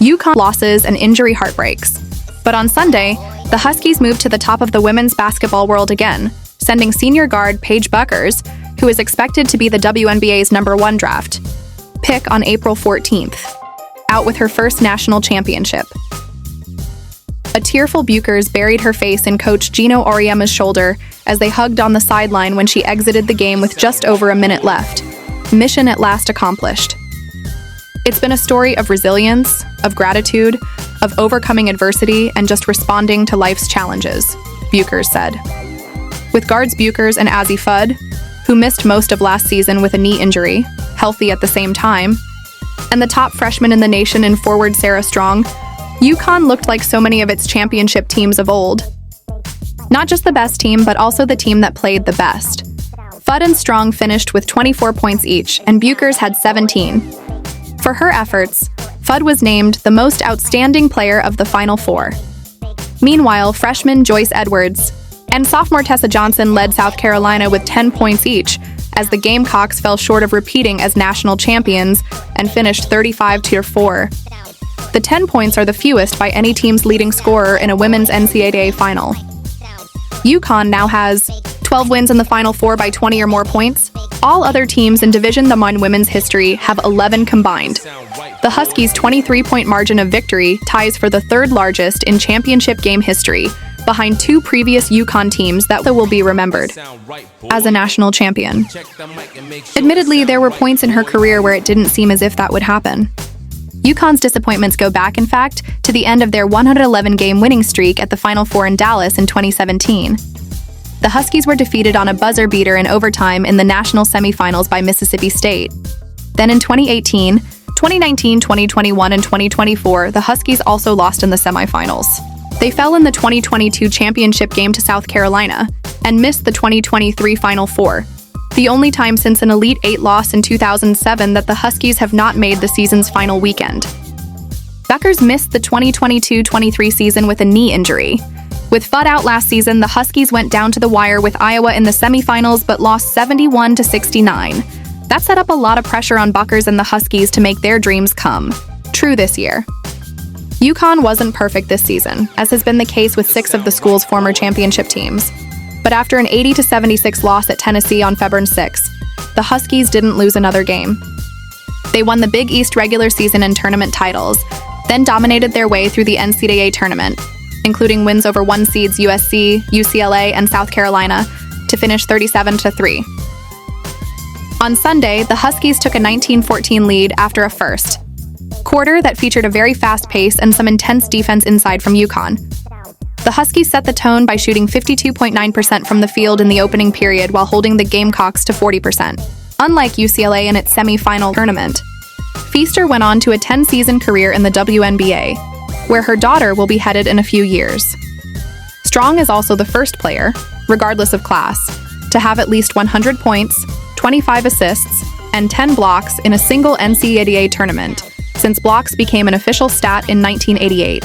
UConn losses and injury heartbreaks. But on Sunday, the Huskies moved to the top of the women's basketball world again, sending senior guard Paige Bueckers, who is expected to be the WNBA's #1 draft pick on April 14th, out with her first national championship. A tearful Bueckers buried her face in coach Geno Auriemma's shoulder as they hugged on the sideline when she exited the game with just over a minute left. Mission at last accomplished. It's been a story of resilience, of gratitude, of overcoming adversity, and just responding to life's challenges, Bueckers said. With guards Bueckers and Azzi Fudd, who missed most of last season with a knee injury, healthy at the same time, and the top freshman in the nation in forward Sarah Strong, UConn looked like so many of its championship teams of old. Not just the best team, but also the team that played the best. Fudd and Strong finished with 24 points each, and Bueckers had 17. For her efforts, Fudd was named the most outstanding player of the Final Four. Meanwhile, freshman Joyce Edwards and sophomore Tessa Johnson led South Carolina with 10 points each, as the Gamecocks fell short of repeating as national champions and finished 35-4. The 10 points are the fewest by any team's leading scorer in a women's NCAA final. UConn now has 12 wins in the Final Four by 20 or more points. All other teams in Division I women's history have 11 combined. The Huskies' 23-point margin of victory ties for the third largest in championship game history, behind two previous UConn teams that will be remembered as a national champion. Admittedly, there were points in her career where it didn't seem as if that would happen. UConn's disappointments go back, in fact, to the end of their 111-game winning streak at the Final Four in Dallas in 2017. The Huskies were defeated on a buzzer beater in overtime in the national semifinals by Mississippi State. Then in 2018, 2019, 2021, and 2024, the Huskies also lost in the semifinals. They fell in the 2022 championship game to South Carolina and missed the 2023 Final Four, the only time since an Elite Eight loss in 2007 that the Huskies have not made the season's final weekend. Bueckers missed the 2022-23 season with a knee injury. With Fudd out last season, the Huskies went down to the wire with Iowa in the semifinals but lost 71-69. That set up a lot of pressure on Bueckers and the Huskies to make their dreams come true this year. UConn wasn't perfect this season, as has been the case with 6 of the school's former championship teams. But after an 80-76 loss at Tennessee on February 6, the Huskies didn't lose another game. They won the Big East regular season and tournament titles, then dominated their way through the NCAA tournament, including wins over 1 seeds USC, UCLA, and South Carolina, to finish 37-3. On Sunday, the Huskies took a 19-14 lead after a first quarter that featured a very fast pace and some intense defense inside from UConn. The Huskies set the tone by shooting 52.9% from the field in the opening period while holding the Gamecocks to 40%. Unlike UCLA in its semi-final tournament, Feaster went on to a 10-season career in the WNBA, where her daughter will be headed in a few years. Strong is also the first player, regardless of class, to have at least 100 points, 25 assists, and 10 blocks in a single NCAA tournament, since blocks became an official stat in 1988.